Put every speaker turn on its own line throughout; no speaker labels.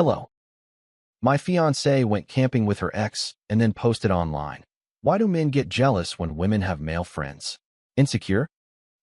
Hello. My fiancée went camping with her ex and then posted online. Why do men get jealous when women have male friends? Insecure?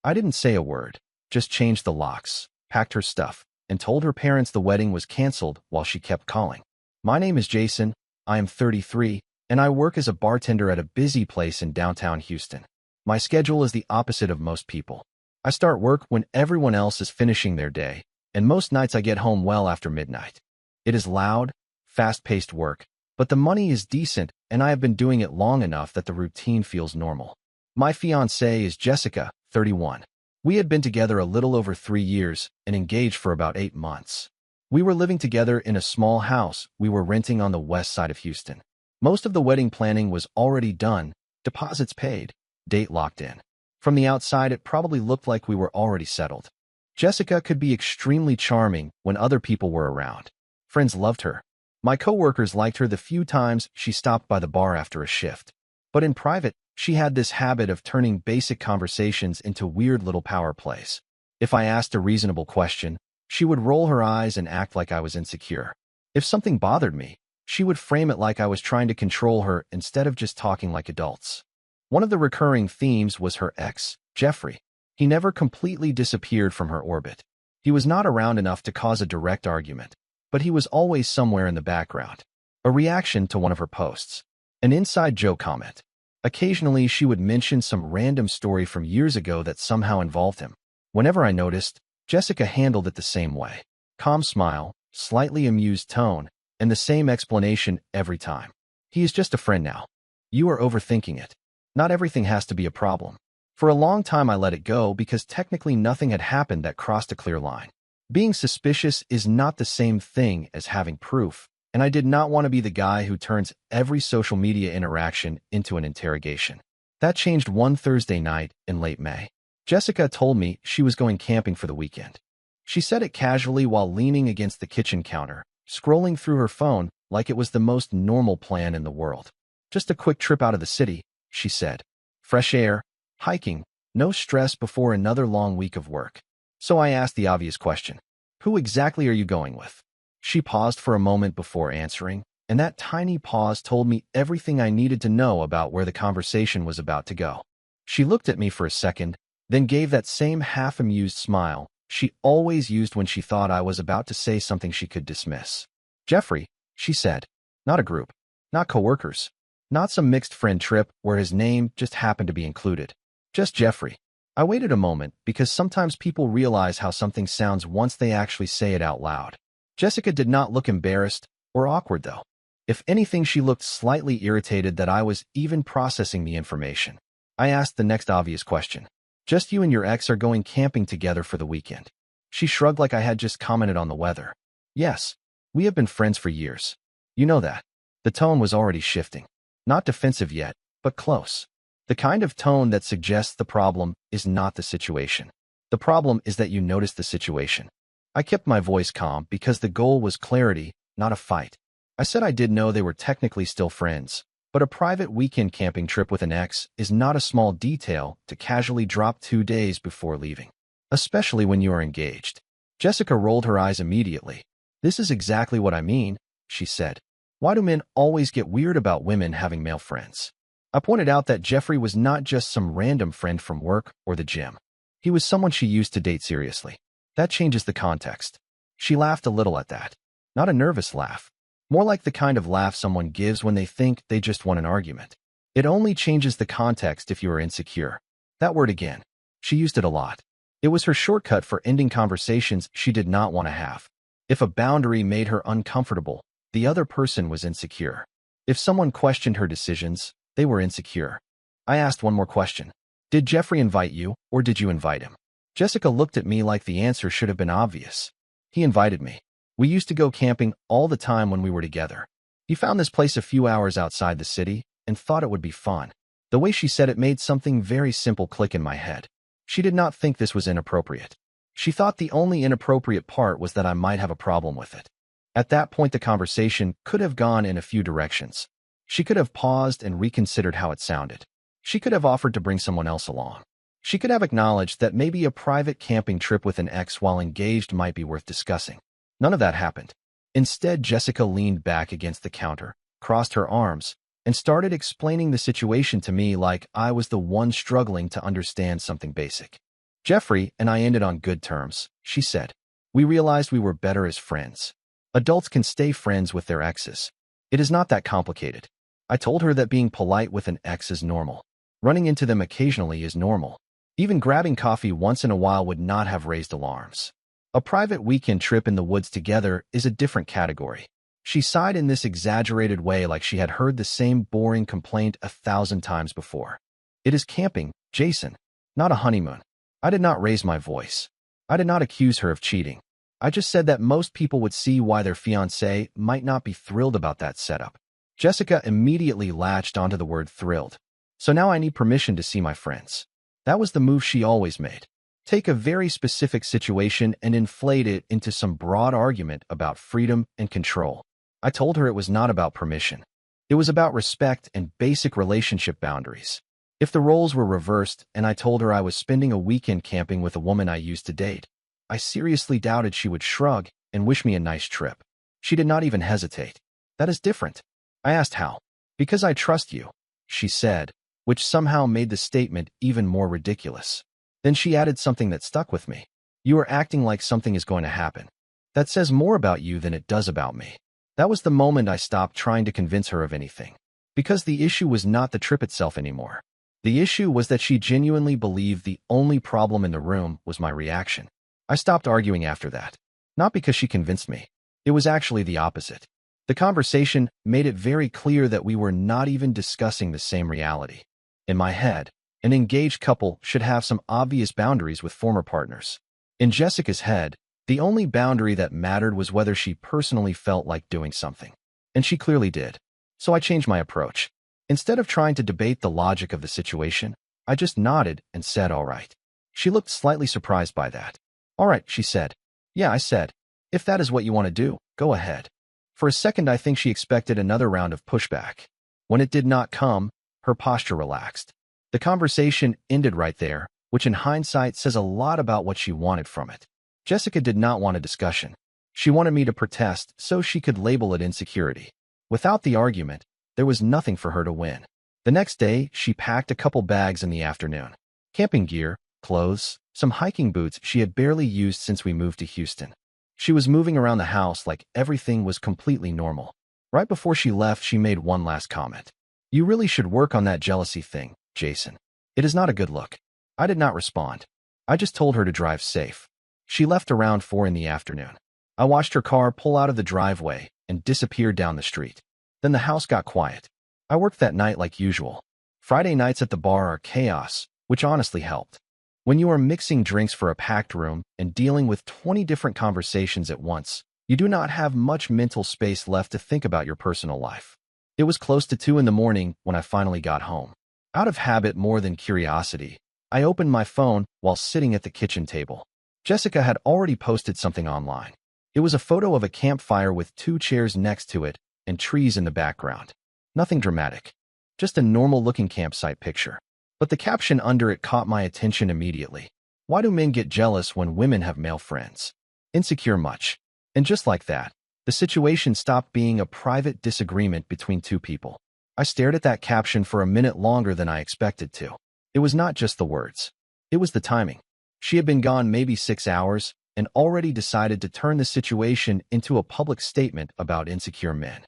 I didn't say a word, just changed the locks, packed her stuff, and told her parents the wedding was canceled while she kept calling. My name is Jason, I am 33, and I work as a bartender at a busy place in downtown Houston. My schedule is the opposite of most people. I start work when everyone else is finishing their day, and most nights I get home well after midnight. It is loud, fast-paced work, but the money is decent, and I have been doing it long enough that the routine feels normal. My fiancée is Jessica, 31. We had been together a little over 3 years and engaged for about 8 months. We were living together in a small house we were renting on the west side of Houston. Most of the wedding planning was already done, deposits paid, date locked in. From the outside, it probably looked like we were already settled. Jessica could be extremely charming when other people were around. Friends loved her. My coworkers liked her the few times she stopped by the bar after a shift. But in private, she had this habit of turning basic conversations into weird little power plays. If I asked a reasonable question, she would roll her eyes and act like I was insecure. If something bothered me, she would frame it like I was trying to control her instead of just talking like adults. One of the recurring themes was her ex, Jeffrey. He never completely disappeared from her orbit. He was not around enough to cause a direct argument, but he was always somewhere in the background. A reaction to one of her posts. An inside joke comment. Occasionally, she would mention some random story from years ago that somehow involved him. Whenever I noticed, Jessica handled it the same way. Calm smile, slightly amused tone, and the same explanation every time. He is just a friend now. You are overthinking it. Not everything has to be a problem. For a long time, I let it go because technically nothing had happened that crossed a clear line. Being suspicious is not the same thing as having proof, and I did not want to be the guy who turns every social media interaction into an interrogation. That changed one Thursday night in late May. Jessica told me she was going camping for the weekend. She said it casually while leaning against the kitchen counter, scrolling through her phone like it was the most normal plan in the world. Just a quick trip out of the city, she said. Fresh air, hiking, no stress before another long week of work. So I asked the obvious question. Who exactly are you going with? She paused for a moment before answering, and that tiny pause told me everything I needed to know about where the conversation was about to go. She looked at me for a second, then gave that same half-amused smile she always used when she thought I was about to say something she could dismiss. Jeffrey, she said. Not a group. Not coworkers. Not some mixed friend trip where his name just happened to be included. Just Jeffrey. I waited a moment because sometimes people realize how something sounds once they actually say it out loud. Jessica did not look embarrassed or awkward, though. If anything, she looked slightly irritated that I was even processing the information. I asked the next obvious question. Just you and your ex are going camping together for the weekend. She shrugged like I had just commented on the weather. Yes, we have been friends for years. You know that. The tone was already shifting. Not defensive yet, but close. The kind of tone that suggests the problem is not the situation. The problem is that you notice the situation. I kept my voice calm because the goal was clarity, not a fight. I said I did know they were technically still friends, but a private weekend camping trip with an ex is not a small detail to casually drop 2 days before leaving, especially when you are engaged. Jessica rolled her eyes immediately. This is exactly what I mean, she said. Why do men always get weird about women having male friends? I pointed out that Jeffrey was not just some random friend from work or the gym. He was someone she used to date seriously. That changes the context. She laughed a little at that. Not a nervous laugh. More like the kind of laugh someone gives when they think they just won an argument. It only changes the context if you are insecure. That word again. She used it a lot. It was her shortcut for ending conversations she did not want to have. If a boundary made her uncomfortable, the other person was insecure. If someone questioned her decisions, they were insecure. I asked one more question. Did Jeffrey invite you, or did you invite him? Jessica looked at me like the answer should have been obvious. He invited me. We used to go camping all the time when we were together. He found this place a few hours outside the city and thought it would be fun. The way she said it made something very simple click in my head. She did not think this was inappropriate. She thought the only inappropriate part was that I might have a problem with it. At that point, the conversation could have gone in a few directions. She could have paused and reconsidered how it sounded. She could have offered to bring someone else along. She could have acknowledged that maybe a private camping trip with an ex while engaged might be worth discussing. None of that happened. Instead, Jessica leaned back against the counter, crossed her arms, and started explaining the situation to me like I was the one struggling to understand something basic. Jeffrey and I ended on good terms, she said. We realized we were better as friends. Adults can stay friends with their exes. It is not that complicated. I told her that being polite with an ex is normal. Running into them occasionally is normal. Even grabbing coffee once in a while would not have raised alarms. A private weekend trip in the woods together is a different category. She sighed in this exaggerated way like she had heard the same boring complaint 1,000 times before. It is camping, Jason, not a honeymoon. I did not raise my voice. I did not accuse her of cheating. I just said that most people would see why their fiancé might not be thrilled about that setup. Jessica immediately latched onto the word thrilled. So now I need permission to see my friends. That was the move she always made. Take a very specific situation and inflate it into some broad argument about freedom and control. I told her it was not about permission. It was about respect and basic relationship boundaries. If the roles were reversed and I told her I was spending a weekend camping with a woman I used to date, I seriously doubted she would shrug and wish me a nice trip. She did not even hesitate. That is different. I asked how. Because I trust you, she said, which somehow made the statement even more ridiculous. Then she added something that stuck with me. You are acting like something is going to happen. That says more about you than it does about me. That was the moment I stopped trying to convince her of anything. Because the issue was not the trip itself anymore. The issue was that she genuinely believed the only problem in the room was my reaction. I stopped arguing after that. Not because she convinced me. It was actually the opposite. The conversation made it very clear that we were not even discussing the same reality. In my head, an engaged couple should have some obvious boundaries with former partners. In Jessica's head, the only boundary that mattered was whether she personally felt like doing something. And she clearly did. So I changed my approach. Instead of trying to debate the logic of the situation, I just nodded and said, all right. She looked slightly surprised by that. All right, she said. Yeah, I said. If that is what you want to do, go ahead. For a second, I think she expected another round of pushback. When it did not come, her posture relaxed. The conversation ended right there, which in hindsight says a lot about what she wanted from it. Jessica did not want a discussion. She wanted me to protest so she could label it insecurity. Without the argument, there was nothing for her to win. The next day, she packed a couple bags in the afternoon. Camping gear, clothes, some hiking boots she had barely used since we moved to Houston. She was moving around the house like everything was completely normal. Right before she left, she made one last comment. You really should work on that jealousy thing, Jason. It is not a good look. I did not respond. I just told her to drive safe. She left around 4 in the afternoon. I watched her car pull out of the driveway and disappear down the street. Then the house got quiet. I worked that night like usual. Friday nights at the bar are chaos, which honestly helped. When you are mixing drinks for a packed room and dealing with 20 different conversations at once, you do not have much mental space left to think about your personal life. It was close to 2 in the morning when I finally got home. Out of habit more than curiosity, I opened my phone while sitting at the kitchen table. Jessica had already posted something online. It was a photo of a campfire with 2 chairs next to it and trees in the background. Nothing dramatic. Just a normal-looking campsite picture. But the caption under it caught my attention immediately. Why do men get jealous when women have male friends? Insecure much. And just like that, the situation stopped being a private disagreement between 2 people. I stared at that caption for a minute longer than I expected to. It was not just the words. It was the timing. She had been gone maybe 6 hours and already decided to turn the situation into a public statement about insecure men.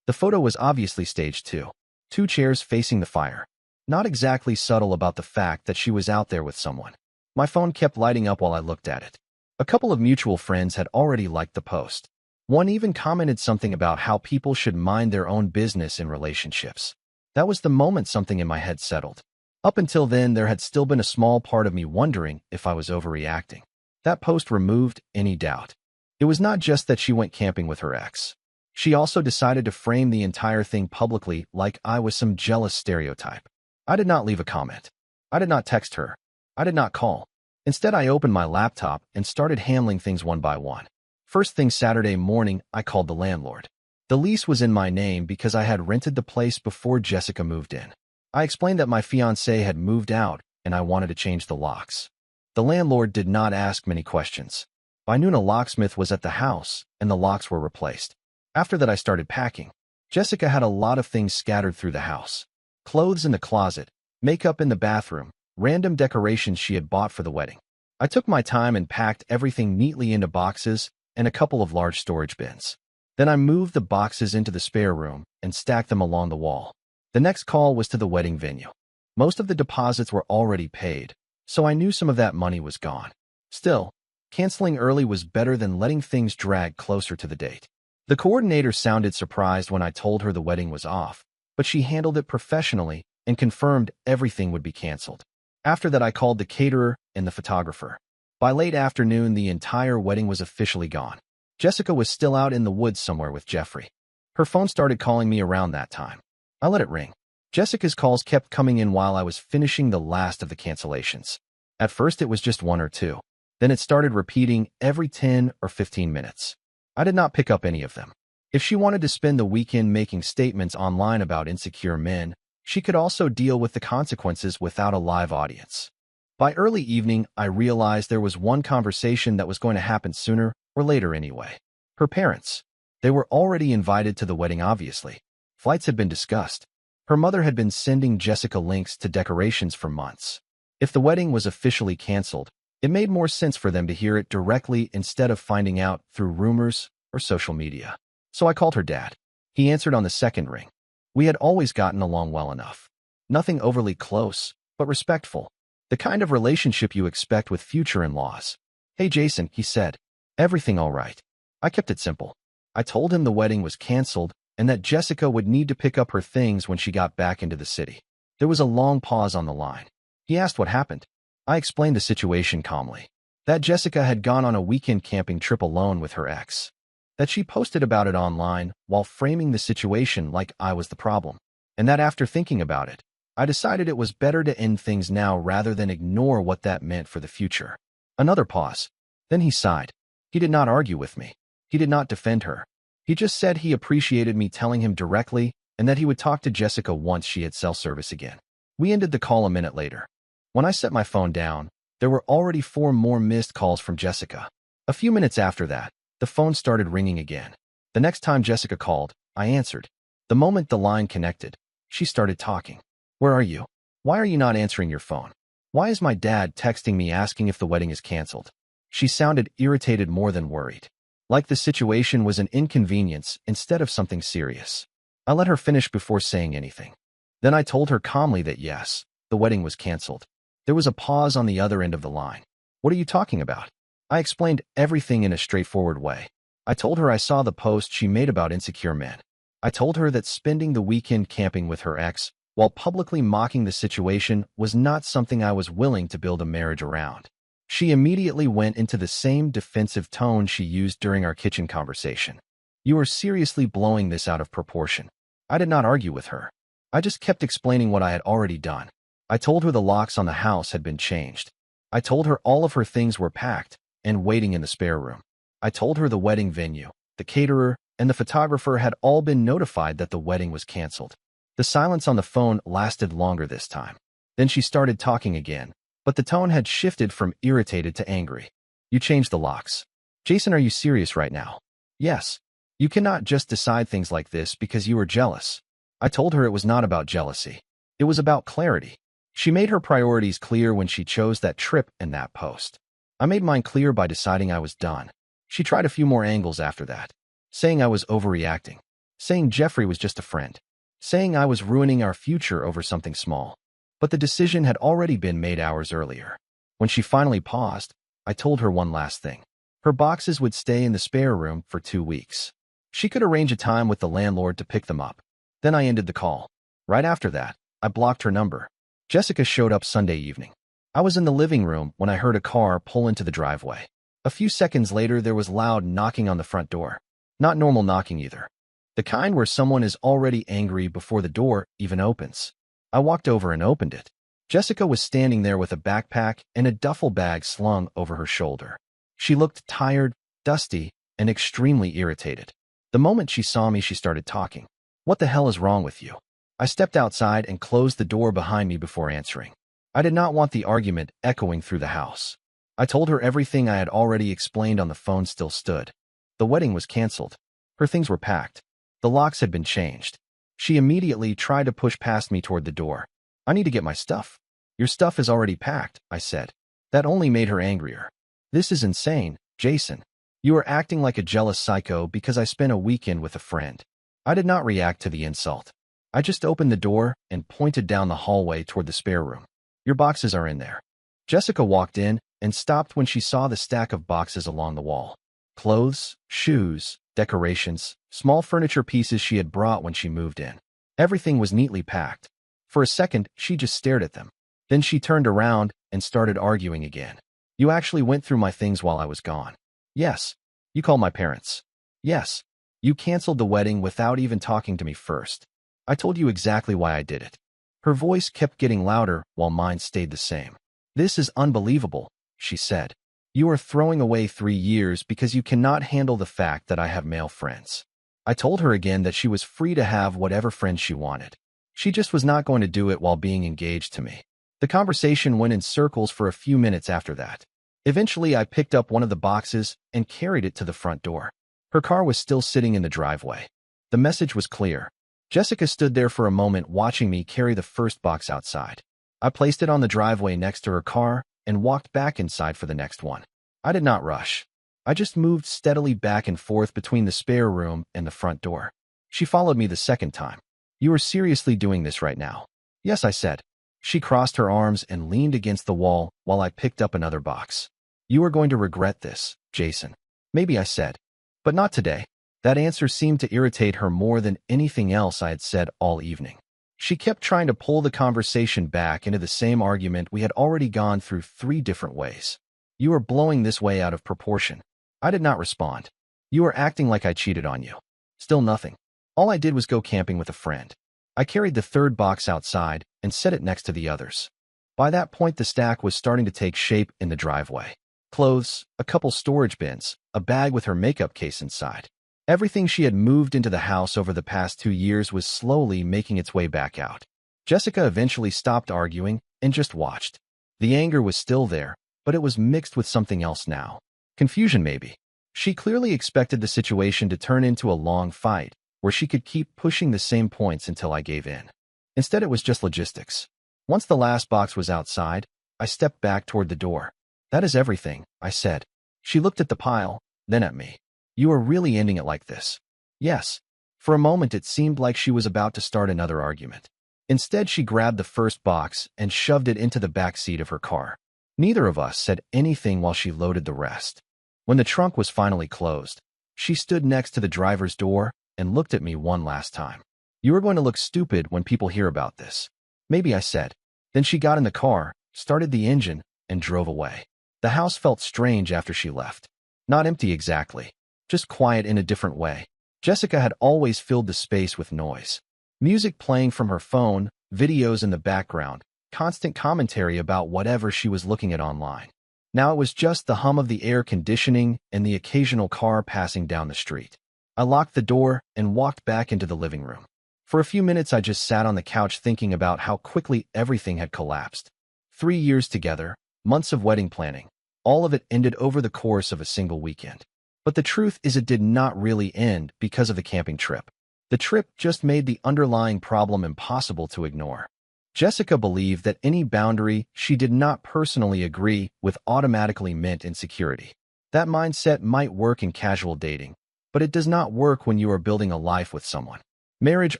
The photo was obviously staged too. 2 chairs facing the fire. Not exactly subtle about the fact that she was out there with someone. My phone kept lighting up while I looked at it. A couple of mutual friends had already liked the post. One even commented something about how people should mind their own business in relationships. That was the moment something in my head settled. Up until then, there had still been a small part of me wondering if I was overreacting. That post removed any doubt. It was not just that she went camping with her ex. She also decided to frame the entire thing publicly like I was some jealous stereotype. I did not leave a comment. I did not text her. I did not call. Instead, I opened my laptop and started handling things one by one. First thing Saturday morning, I called the landlord. The lease was in my name because I had rented the place before Jessica moved in. I explained that my fiancé had moved out and I wanted to change the locks. The landlord did not ask many questions. By noon, a locksmith was at the house and the locks were replaced. After that, I started packing. Jessica had a lot of things scattered through the house. Clothes in the closet, makeup in the bathroom, random decorations she had bought for the wedding. I took my time and packed everything neatly into boxes and a couple of large storage bins. Then I moved the boxes into the spare room and stacked them along the wall. The next call was to the wedding venue. Most of the deposits were already paid, so I knew some of that money was gone. Still, canceling early was better than letting things drag closer to the date. The coordinator sounded surprised when I told her the wedding was off, but she handled it professionally and confirmed everything would be canceled. After that, I called the caterer and the photographer. By late afternoon, the entire wedding was officially gone. Jessica was still out in the woods somewhere with Jeffrey. Her phone started calling me around that time. I let it ring. Jessica's calls kept coming in while I was finishing the last of the cancellations. At first, it was just one or two. Then it started repeating every 10 or 15 minutes. I did not pick up any of them. If she wanted to spend the weekend making statements online about insecure men, she could also deal with the consequences without a live audience. By early evening, I realized there was one conversation that was going to happen sooner or later anyway. Her parents. They were already invited to the wedding, obviously. Flights had been discussed. Her mother had been sending Jessica links to decorations for months. If the wedding was officially canceled, it made more sense for them to hear it directly instead of finding out through rumors or social media. So I called her dad. He answered on the second ring. We had always gotten along well enough. Nothing overly close, but respectful. The kind of relationship you expect with future in-laws. Hey Jason, he said. Everything all right? I kept it simple. I told him the wedding was canceled and that Jessica would need to pick up her things when she got back into the city. There was a long pause on the line. He asked what happened. I explained the situation calmly. That Jessica had gone on a weekend camping trip alone with her ex. That she posted about it online while framing the situation like I was the problem. And that after thinking about it, I decided it was better to end things now rather than ignore what that meant for the future. Another pause. Then he sighed. He did not argue with me. He did not defend her. He just said he appreciated me telling him directly and that he would talk to Jessica once she had cell service again. We ended the call a minute later. When I set my phone down, there were already 4 more missed calls from Jessica. A few minutes after that, the phone started ringing again. The next time Jessica called, I answered. The moment the line connected, she started talking. Where are you? Why are you not answering your phone? Why is my dad texting me asking if the wedding is canceled? She sounded irritated more than worried. Like the situation was an inconvenience instead of something serious. I let her finish before saying anything. Then I told her calmly that yes, the wedding was canceled. There was a pause on the other end of the line. What are you talking about? I explained everything in a straightforward way. I told her I saw the post she made about insecure men. I told her that spending the weekend camping with her ex while publicly mocking the situation was not something I was willing to build a marriage around. She immediately went into the same defensive tone she used during our kitchen conversation. You are seriously blowing this out of proportion. I did not argue with her. I just kept explaining what I had already done. I told her the locks on the house had been changed. I told her all of her things were packed and waiting in the spare room. I told her the wedding venue, the caterer, and the photographer had all been notified that the wedding was canceled. The silence on the phone lasted longer this time. Then she started talking again, but the tone had shifted from irritated to angry. You changed the locks. Jason, are you serious right now? Yes. You cannot just decide things like this because you are jealous. I told her it was not about jealousy. It was about clarity. She made her priorities clear when she chose that trip and that post. I made mine clear by deciding I was done. She tried a few more angles after that, saying I was overreacting, saying Jeffrey was just a friend, saying I was ruining our future over something small. But the decision had already been made hours earlier. When she finally paused, I told her one last thing. Her boxes would stay in the spare room for 2 weeks. She could arrange a time with the landlord to pick them up. Then I ended the call. Right after that, I blocked her number. Jessica showed up Sunday evening. I was in the living room when I heard a car pull into the driveway. A few seconds later, there was loud knocking on the front door. Not normal knocking either. The kind where someone is already angry before the door even opens. I walked over and opened it. Jessica was standing there with a backpack and a duffel bag slung over her shoulder. She looked tired, dusty, and extremely irritated. The moment she saw me, she started talking. What the hell is wrong with you? I stepped outside and closed the door behind me before answering. I did not want the argument echoing through the house. I told her everything I had already explained on the phone still stood. The wedding was canceled. Her things were packed. The locks had been changed. She immediately tried to push past me toward the door. I need to get my stuff. Your stuff is already packed, I said. That only made her angrier. This is insane, Jason. You are acting like a jealous psycho because I spent a weekend with a friend. I did not react to the insult. I just opened the door and pointed down the hallway toward the spare room. Your boxes are in there. Jessica walked in and stopped when she saw the stack of boxes along the wall. Clothes, shoes, decorations, small furniture pieces she had brought when she moved in. Everything was neatly packed. For a second, she just stared at them. Then she turned around and started arguing again. You actually went through my things while I was gone. Yes. You called my parents. Yes. You canceled the wedding without even talking to me first. I told you exactly why I did it. Her voice kept getting louder while mine stayed the same. This is unbelievable, she said. You are throwing away 3 years because you cannot handle the fact that I have male friends. I told her again that she was free to have whatever friends she wanted. She just was not going to do it while being engaged to me. The conversation went in circles for a few minutes after that. Eventually, I picked up one of the boxes and carried it to the front door. Her car was still sitting in the driveway. The message was clear. Jessica stood there for a moment watching me carry the first box outside. I placed it on the driveway next to her car and walked back inside for the next one. I did not rush. I just moved steadily back and forth between the spare room and the front door. She followed me the second time. You are seriously doing this right now? Yes, I said. She crossed her arms and leaned against the wall while I picked up another box. You are going to regret this, Jason. Maybe, I said. But not today. That answer seemed to irritate her more than anything else I had said all evening. She kept trying to pull the conversation back into the same argument we had already gone through 3 different ways. You are blowing this way out of proportion. I did not respond. You are acting like I cheated on you. Still nothing. All I did was go camping with a friend. I carried the third box outside and set it next to the others. By that point, the stack was starting to take shape in the driveway. Clothes, a couple storage bins, a bag with her makeup case inside. Everything she had moved into the house over the past 2 years was slowly making its way back out. Jessica eventually stopped arguing and just watched. The anger was still there, but it was mixed with something else now. Confusion, maybe. She clearly expected the situation to turn into a long fight, where she could keep pushing the same points until I gave in. Instead, it was just logistics. Once the last box was outside, I stepped back toward the door. That is everything, I said. She looked at the pile, then at me. You are really ending it like this? Yes. For a moment, it seemed like she was about to start another argument. Instead, she grabbed the first box and shoved it into the back seat of her car. Neither of us said anything while she loaded the rest. When the trunk was finally closed, she stood next to the driver's door and looked at me one last time. You are going to look stupid when people hear about this. Maybe, I said. Then she got in the car, started the engine, and drove away. The house felt strange after she left. Not empty exactly, just quiet in a different way. Jessica had always filled the space with noise. Music playing from her phone, videos in the background, constant commentary about whatever she was looking at online. Now it was just the hum of the air conditioning and the occasional car passing down the street. I locked the door and walked back into the living room. For a few minutes, I just sat on the couch thinking about how quickly everything had collapsed. 3 years together, months of wedding planning, all of it ended over the course of a single weekend. But the truth is, it did not really end because of the camping trip. The trip just made the underlying problem impossible to ignore. Jessica believed that any boundary she did not personally agree with automatically meant insecurity. That mindset might work in casual dating, but it does not work when you are building a life with someone. Marriage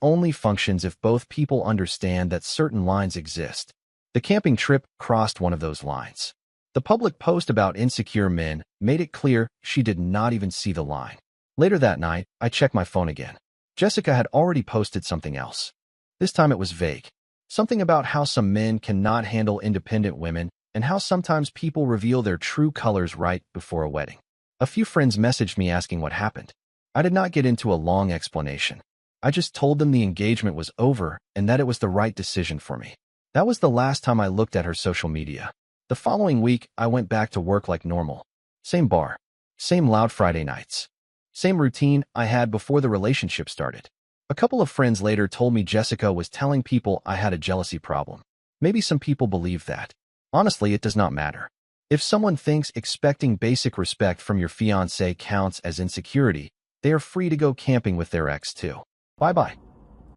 only functions if both people understand that certain lines exist. The camping trip crossed one of those lines. The public post about insecure men made it clear she did not even see the line. Later that night, I checked my phone again. Jessica had already posted something else. This time it was vague. Something about how some men cannot handle independent women and how sometimes people reveal their true colors right before a wedding. A few friends messaged me asking what happened. I did not get into a long explanation. I just told them the engagement was over and that it was the right decision for me. That was the last time I looked at her social media. The following week, I went back to work like normal. Same bar, same loud Friday nights, same routine I had before the relationship started. A couple of friends later told me Jessica was telling people I had a jealousy problem. Maybe some people believe that. Honestly, it does not matter. If someone thinks expecting basic respect from your fiancé counts as insecurity, They are free to go camping with their ex too. Bye-bye.